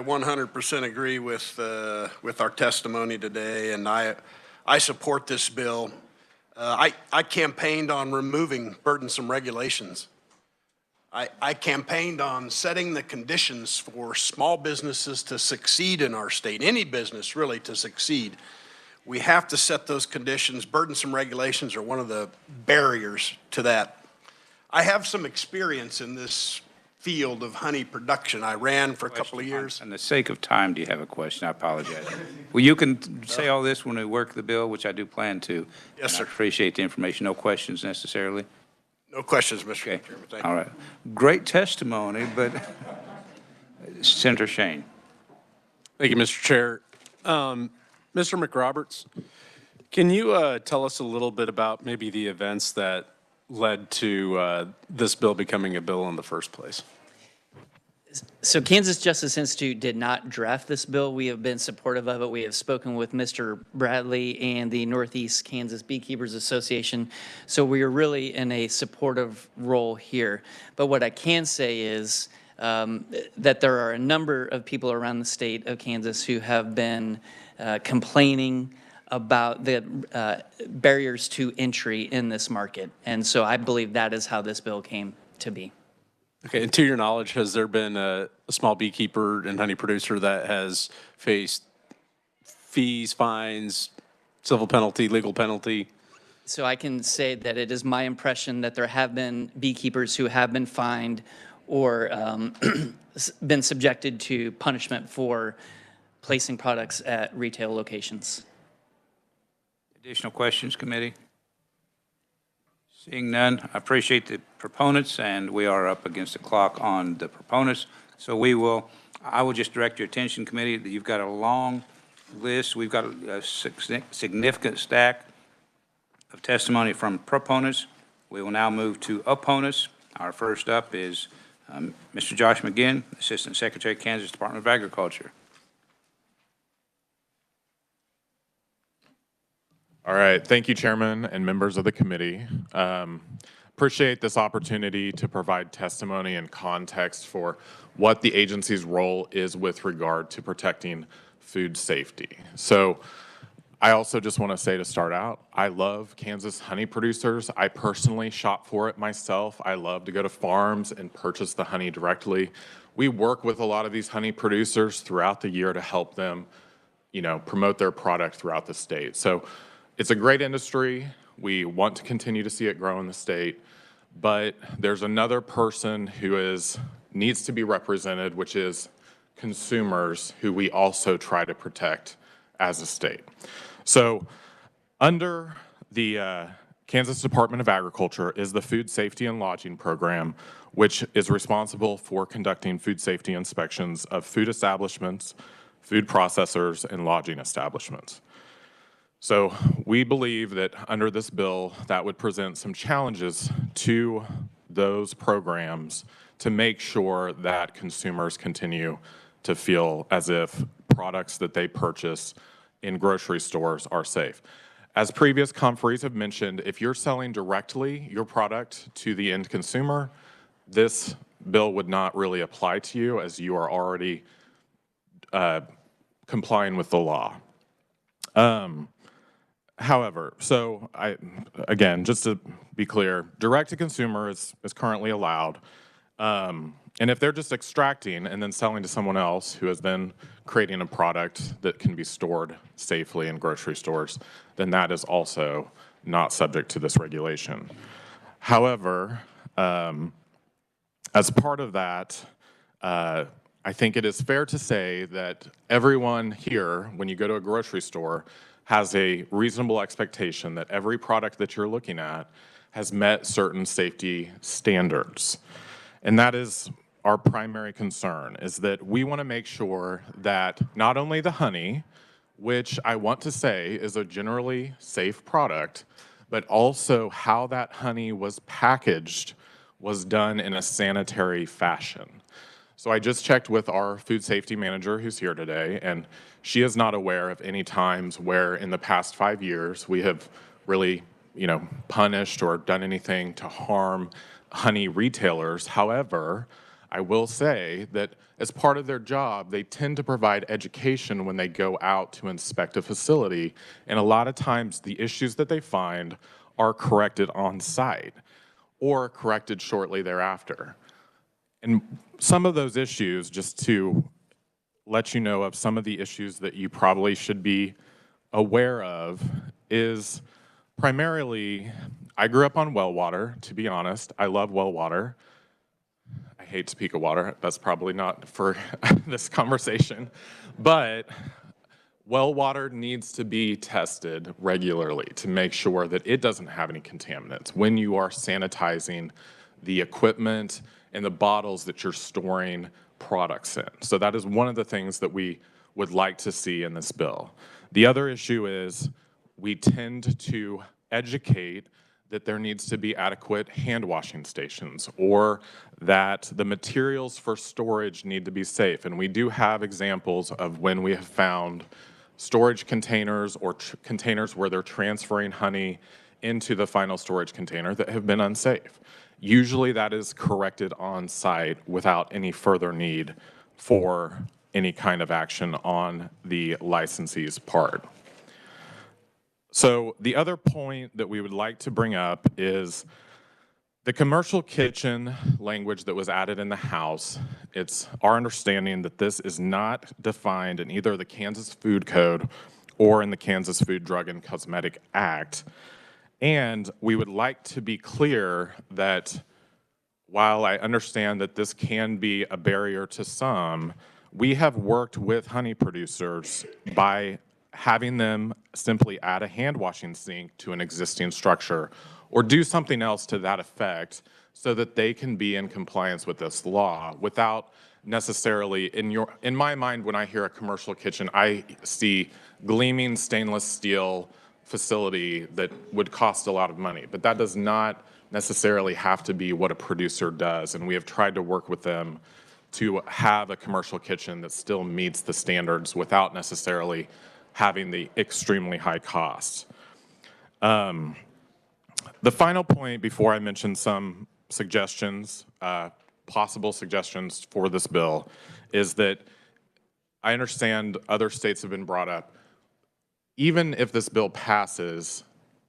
100% agree with our testimony today, and I support this bill. I campaigned on removing burdensome regulations. I campaigned on setting the conditions for small businesses to succeed in our state, any business really to succeed. We have to set those conditions. Burdensome regulations are one of the barriers to that. I have some experience in this field of honey production. I ran for a couple of years. On the sake of time, do you have a question? I apologize. Well, you can say all this when we work the bill, which I do plan to. Yes, sir. I appreciate the information. No questions necessarily? No questions, Mr. Okay. Chairman. Thank you. All right. Great testimony, but Senator Shane. Thank you, Mr. Chair. Mr. McRoberts, can you tell us a little bit about maybe the events that led to this bill becoming a bill in the first place? So Kansas Justice Institute did not draft this bill. We have been supportive of it. We have spoken with Mr. Bradley and the Northeast Kansas Beekeepers Association. So we are really in a supportive role here. But what I can say is that there are a number of people around the state of Kansas who have been complaining about the barriers to entry in this market. And so I believe that is how this bill came to be. Okay, and to your knowledge, has there been a small beekeeper and honey producer that has faced fees, fines, civil penalty, legal penalty? So I can say that it is my impression that there have been beekeepers who have been fined or been subjected to punishment for placing products at retail locations. Additional questions, committee? Seeing none, I appreciate the proponents, and we are up against the clock on the proponents. So I will just direct your attention, committee, that you've got a long list. We've got a significant stack of testimony from proponents. We will now move to opponents. Our first up is Mr. Josh McGinn, Assistant Secretary, Kansas Department of Agriculture. All right, thank you, Chairman and members of the committee. Appreciate this opportunity to provide testimony and context for what the agency's role is with regard to protecting food safety. So I also just want to say to start out, I love Kansas honey producers. I personally shop for it myself. I love to go to farms and purchase the honey directly. We work with a lot of these honey producers throughout the year to help them, promote their product throughout the state. So it's a great industry. We want to continue to see it grow in the state, but there's another person who needs to be represented, which is consumers, who we also try to protect as a state. So under the Kansas Department of Agriculture is the Food Safety and Lodging Program, which is responsible for conducting food safety inspections of food establishments, food processors, and lodging establishments. So we believe that under this bill, that would present some challenges to those programs to make sure that consumers continue to feel as if products that they purchase in grocery stores are safe. As previous conferees have mentioned, if you're selling directly your product to the end consumer, this bill would not really apply to you as you are already complying with the law. However, so again, just to be clear, direct-to-consumer is currently allowed. And if they're just extracting and then selling to someone else who has been creating a product that can be stored safely in grocery stores, then that is also not subject to this regulation. However, as part of that, I think it is fair to say that everyone here, when you go to a grocery store, has a reasonable expectation that every product that you're looking at has met certain safety standards. And that is our primary concern, is that we want to make sure that not only the honey, which I want to say is a generally safe product, but also how that honey was packaged was done in a sanitary fashion. So I just checked with our food safety manager who's here today, and she is not aware of any times where in the past 5 years we have really, punished or done anything to harm honey retailers. However, I will say that as part of their job, they tend to provide education when they go out to inspect a facility, and a lot of times the issues that they find are corrected on site or corrected shortly thereafter. And some of those issues, just to let you know of some of the issues that you probably should be aware of, is primarily, I grew up on well water, to be honest. I love well water. I hate Topeka water. That's probably not for this conversation. But well water needs to be tested regularly to make sure that it doesn't have any contaminants when you are sanitizing the equipment and the bottles that you're storing products in. So that is one of the things that we would like to see in this bill. The other issue is we tend to educate that there needs to be adequate hand washing stations, or that the materials for storage need to be safe. And we do have examples of when we have found storage containers or containers where they're transferring honey into the final storage container that have been unsafe. Usually that is corrected on site without any further need for any kind of action on the licensee's part. So the other point that we would like to bring up is the commercial kitchen language that was added in the House. It's our understanding that this is not defined in either the Kansas Food Code or in the Kansas Food, Drug, and Cosmetic Act. And we would like to be clear that while I understand that this can be a barrier to some, we have worked with honey producers by having them simply add a hand washing sink to an existing structure or do something else to that effect so that they can be in compliance with this law without necessarily, in my mind, when I hear a commercial kitchen, I see gleaming stainless steel facility that would cost a lot of money, but that does not necessarily have to be what a producer does. And we have tried to work with them to have a commercial kitchen that still meets the standards without necessarily having the extremely high costs. The final point before I mention some suggestions, possible suggestions for this bill, is that I understand other states have been brought up. Even if this bill passes,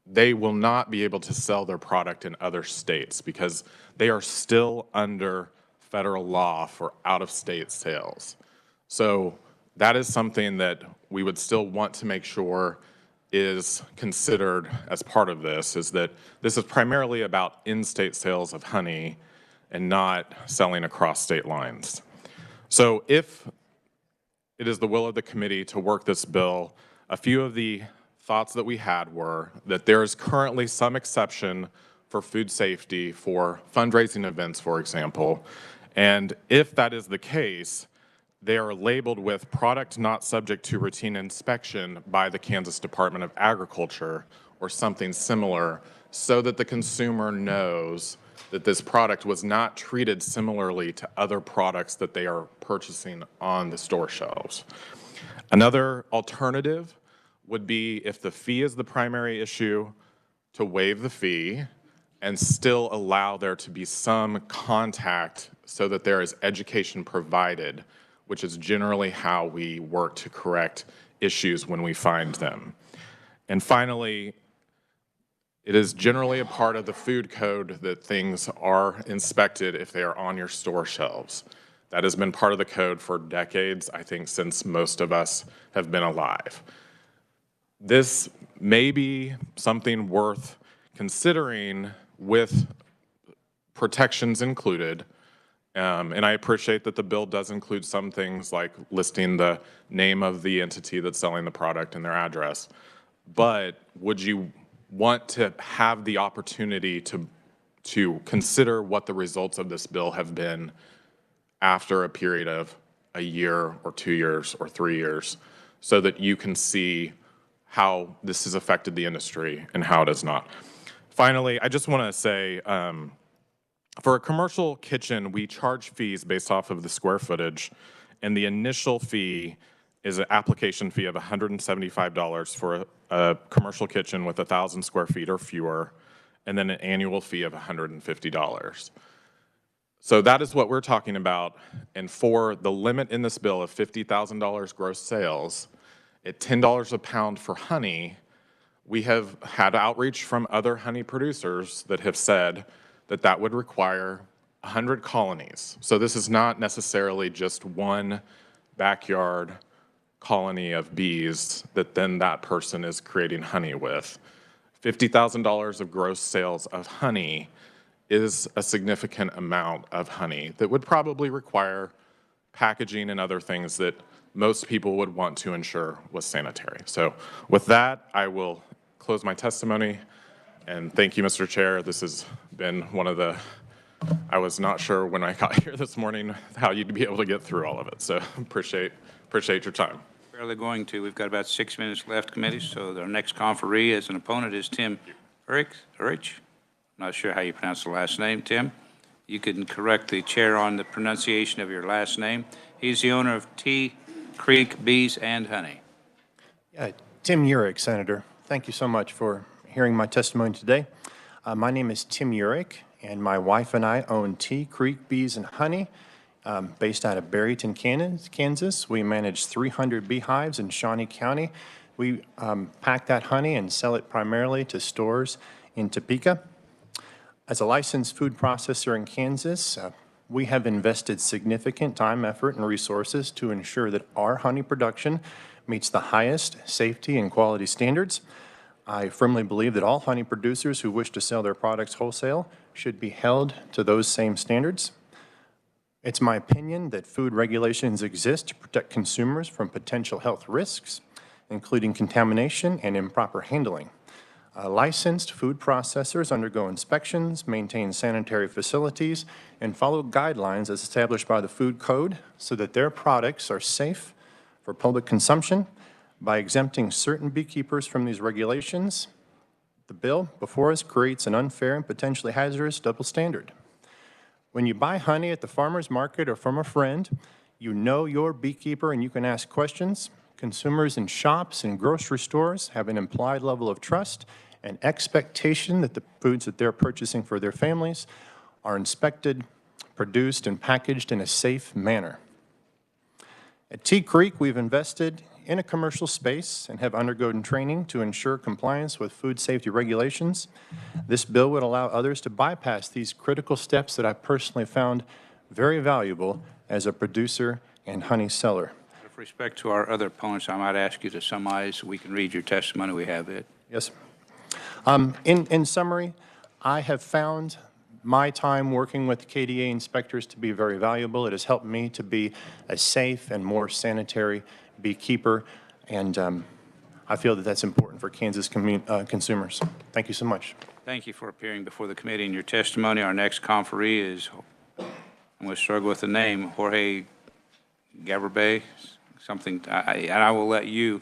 they will not be able to sell their product in other states because they are still under federal law for out-of-state sales. So that is something that we would still want to make sure is considered as part of this, is that this is primarily about in-state sales of honey and not selling across state lines. So if it is the will of the committee to work this bill, a few of the thoughts that we had were that there is currently some exception for food safety for fundraising events, for example. And if that is the case, they are labeled with product not subject to routine inspection by the Kansas Department of Agriculture or something similar, so that the consumer knows that this product was not treated similarly to other products that they are purchasing on the store shelves. Another alternative would be, if the fee is the primary issue, to waive the fee and still allow there to be some contact so that there is education provided, which is generally how we work to correct issues when we find them. And finally, it is generally a part of the food code that things are inspected if they are on your store shelves. That has been part of the code for decades, I think, since most of us have been alive. This may be something worth considering with protections included. And I appreciate that the bill does include some things like listing the name of the entity that's selling the product and their address. But would you want to have the opportunity to consider what the results of this bill have been after a period of a year or 2 years or 3 years, so that you can see how this has affected the industry and how it has not? Finally, I just want to say, for a commercial kitchen, we charge fees based off of the square footage, and the initial fee is an application fee of $175 for a commercial kitchen with 1,000 square feet or fewer, and then an annual fee of $150. So that is what we're talking about. And for the limit in this bill of $50,000 gross sales, at $10 a pound for honey, we have had outreach from other honey producers that have said that that would require 100 colonies. So this is not necessarily just one backyard colony of bees that then that person is creating honey with. $50,000 of gross sales of honey is a significant amount of honey that would probably require packaging and other things that most people would want to ensure was sanitary. So with that, I will close my testimony. And thank you, Mr. Chair. This has been one of the, I was not sure when I got here this morning how you'd be able to get through all of it. So appreciate your time. Barely going to. We've got about 6 minutes left, committee. So our next conferee as an opponent is Tim Urich. Not sure how you pronounce the last name, Tim. You can correct the chair on the pronunciation of your last name. He's the owner of Tea Creek Bees and Honey. Yeah, Tim Urich, Senator. Thank you so much for hearing my testimony today. My name is Tim Urich, and my wife and I own Tea Creek Bees and Honey, based out of Barryton, Kansas. We manage 300 beehives in Shawnee County. We pack that honey and sell it primarily to stores in Topeka. As a licensed food processor in Kansas, we have invested significant time, effort, and resources to ensure that our honey production meets the highest safety and quality standards. I firmly believe that all honey producers who wish to sell their products wholesale should be held to those same standards. It's my opinion that food regulations exist to protect consumers from potential health risks, including contamination and improper handling. Licensed food processors undergo inspections, maintain sanitary facilities, and follow guidelines as established by the Food Code so that their products are safe for public consumption. By exempting certain beekeepers from these regulations, the bill before us creates an unfair and potentially hazardous double standard. When you buy honey at the farmer's market or from a friend, you know your beekeeper and you can ask questions. Consumers in shops and grocery stores have an implied level of trust and expectation that the foods that they're purchasing for their families are inspected, produced, and packaged in a safe manner. At Tea Creek, we've invested in a commercial space and have undergone training to ensure compliance with food safety regulations. This bill would allow others to bypass these critical steps that I personally found very valuable as a producer and honey seller. With respect to our other opponents, I might ask you to summarize. We can read your testimony. We have it. Yes. In summary, I have found my time working with KDA inspectors to be very valuable. It has helped me to be a safe and more sanitary beekeeper, and I feel that that's important for Kansas consumers. Thank you so much. Thank you for appearing before the committee in your testimony. Our next conferee is, I'm going to struggle with the name, Jorge Gabribe, something, and I will let you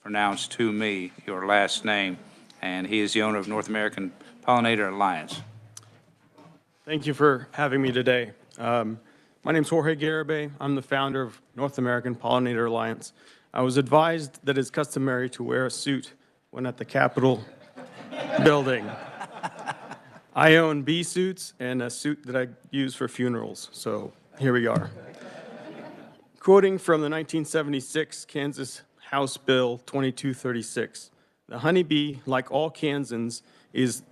pronounce to me your last name. And he is the owner of North American Pollinator Alliance. Thank you for having me today. My name is Jorge Garibay. I'm the founder of North American Pollinator Alliance. I was advised that it's customary to wear a suit when at the Capitol building. I own bee suits and a suit that I use for funerals, so here we are. Quoting from the 1976 Kansas House Bill 2236, The honeybee, like all Kansans, is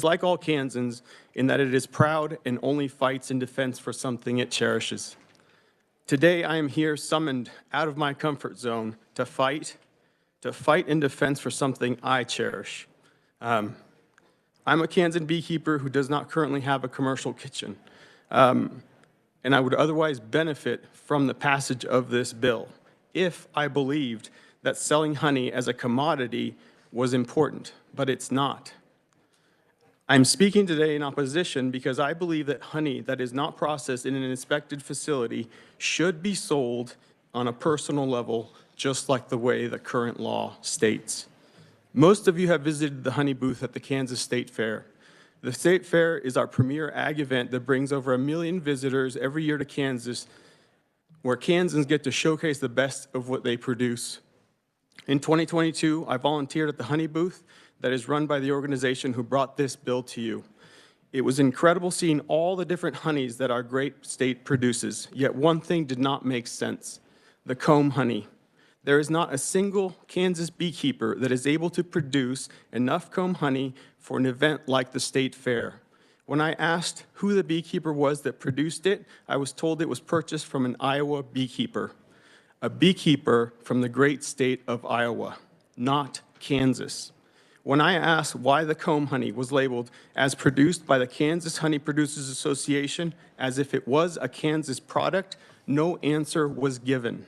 like all Kansans in that it is proud and only fights in defense for something it cherishes. Today, I am here summoned out of my comfort zone to fight in defense for something I cherish. I'm a Kansan beekeeper who does not currently have a commercial kitchen, and I would otherwise benefit from the passage of this bill if I believed that selling honey as a commodity was important, but it's not. I'm speaking today in opposition because I believe that honey that is not processed in an inspected facility should be sold on a personal level, just like the way the current law states. Most of you have visited the honey booth at the Kansas State Fair. The State Fair is our premier ag event that brings over 1 million visitors every year to Kansas, where Kansans get to showcase the best of what they produce. In 2022, I volunteered at the honey booth that is run by the organization who brought this bill to you. It was incredible seeing all the different honeys that our great state produces, yet one thing did not make sense: the comb honey. There is not a single Kansas beekeeper that is able to produce enough comb honey for an event like the State Fair. When I asked who the beekeeper was that produced it, I was told it was purchased from an Iowa beekeeper, a beekeeper from the great state of Iowa, not Kansas. When I asked why the comb honey was labeled as produced by the Kansas Honey Producers Association as if it was a Kansas product, no answer was given.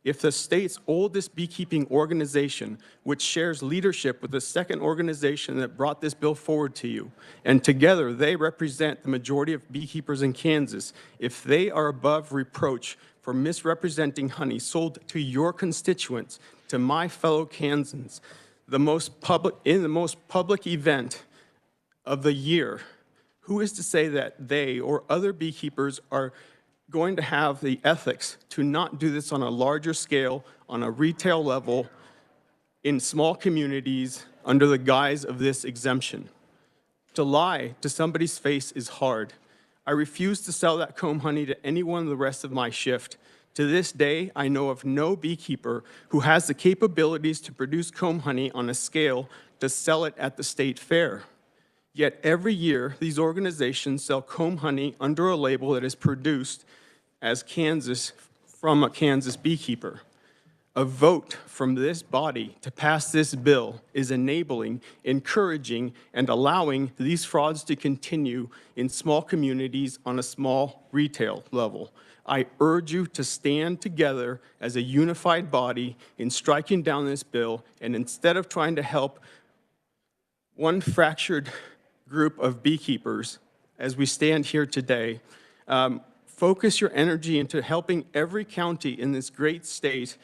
If the state's oldest beekeeping organization, which shares leadership with the second organization that brought this bill forward to you, and together they represent the majority of beekeepers in Kansas, if they are above reproach for misrepresenting honey sold to your constituents, to my fellow Kansans, in the most public event of the year, who is to say that they or other beekeepers are going to have the ethics to not do this on a larger scale, on a retail level, in small communities, under the guise of this exemption? To lie to somebody's face is hard. I refuse to sell that comb honey to anyone the rest of my shift. To this day, I know of no beekeeper who has the capabilities to produce comb honey on a scale to sell it at the state fair. Yet every year, these organizations sell comb honey under a label that is produced as Kansas from a Kansas beekeeper. A vote from this body to pass this bill is enabling, encouraging, and allowing these frauds to continue in small communities on a small retail level. I urge you to stand together as a unified body in striking down this bill, and instead of trying to help one fractured group of beekeepers as we stand here today, focus your energy into helping every county in this great state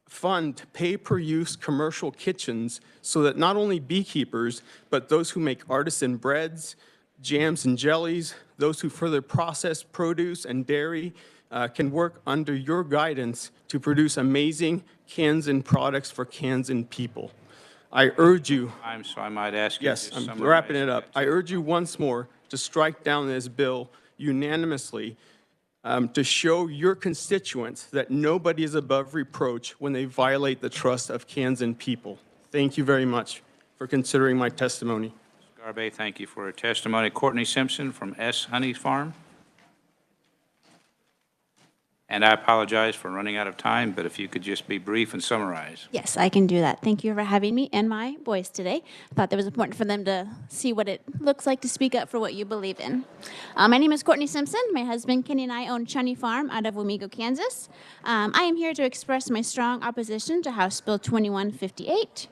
fund pay-per-use commercial kitchens so that not only beekeepers, but those who make artisan breads, jams and jellies, those who further process produce and dairy can work under your guidance to produce amazing Kansan products for Kansan people. I urge you. So I might ask you Yes, to I'm summarize wrapping it up. that. I urge you once more to strike down this bill unanimously, to show your constituents that nobody is above reproach when they violate the trust of Kansan people. Thank you very much for considering my testimony. Garbe, thank you for your testimony. Courtney Simpson from S. Honey Farm. And I apologize for running out of time, but if you could just be brief and summarize. Yes, I can do that. Thank you for having me and my boys today. I thought that was important for them to see what it looks like to speak up for what you believe in. My name is Courtney Simpson. My husband Kenny and I own Chunny Farm out of Wamego, Kansas. I am here to express my strong opposition to House Bill 2158.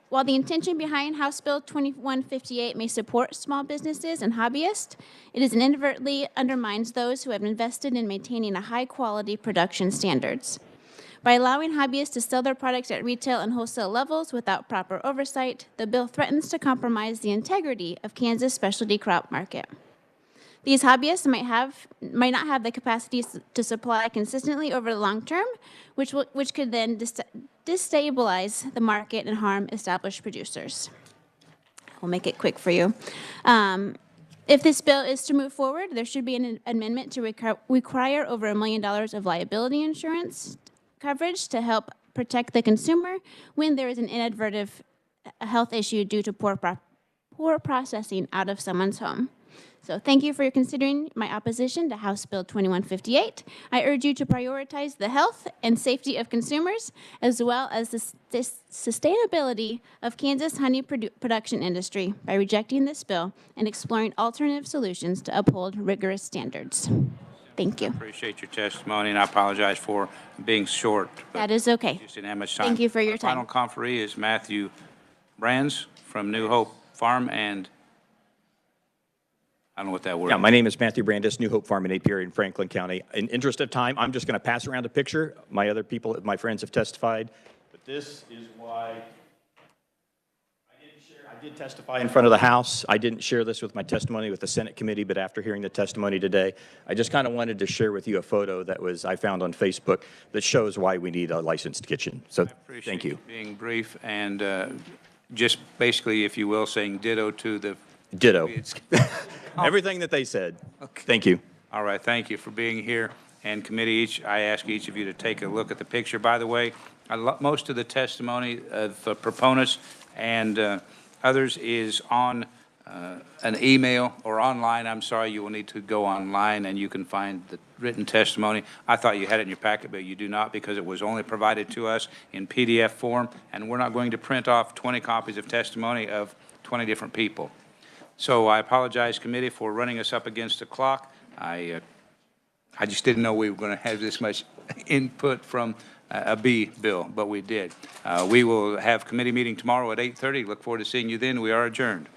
While the intention behind House Bill 2158 may support small businesses and hobbyists, it inadvertently undermines those who have invested in maintaining a high-quality production standards. By allowing hobbyists to sell their products at retail and wholesale levels without proper oversight, the bill threatens to compromise the integrity of Kansas' specialty crop market. These hobbyists might not have the capacity to supply consistently over the long term, which could then destabilize the market and harm established producers. We'll make it quick for you. If this bill is to move forward, there should be an amendment to require over $1 million of liability insurance coverage to help protect the consumer when there is an inadvertent health issue due to poor processing out of someone's home. So thank you for considering my opposition to House Bill 2158. I urge you to prioritize the health and safety of consumers, as well as the sustainability of Kansas honey production industry by rejecting this bill and exploring alternative solutions to uphold rigorous standards. Thank you. Appreciate your testimony, and I apologize for being short. That is okay. Just didn't have much time. Thank you for your Our time. final conferee is Matthew Brands from New Hope Farm, and I don't know what that word Yeah, is. my name is Matthew Brandis, New Hope Farm in Apiary in Franklin County. In interest of time, I'm just going to pass around a picture. My friends have testified, but this is why I did testify in front of the House. I didn't share this with my testimony with the Senate committee, but after hearing the testimony today, I just kind of wanted to share with you a photo that I found on Facebook that shows why we need a licensed kitchen. So thank you. Being brief and just basically, if you will, saying ditto to the. Ditto. Everything that they said. Okay. Thank you. All right, thank you for being here. And committee, I ask each of you to take a look at the picture. By the way, most of the testimony of the proponents and others is on an email or online. I'm sorry, you will need to go online and you can find the written testimony. I thought you had it in your packet, but you do not, because it was only provided to us in PDF form, and we're not going to print off 20 copies of testimony of 20 different people. So I apologize, committee, for running us up against the clock. I just didn't know we were going to have this much input from a B bill, but we did. We will have committee meeting tomorrow at 8:30. Look forward to seeing you then. We are adjourned.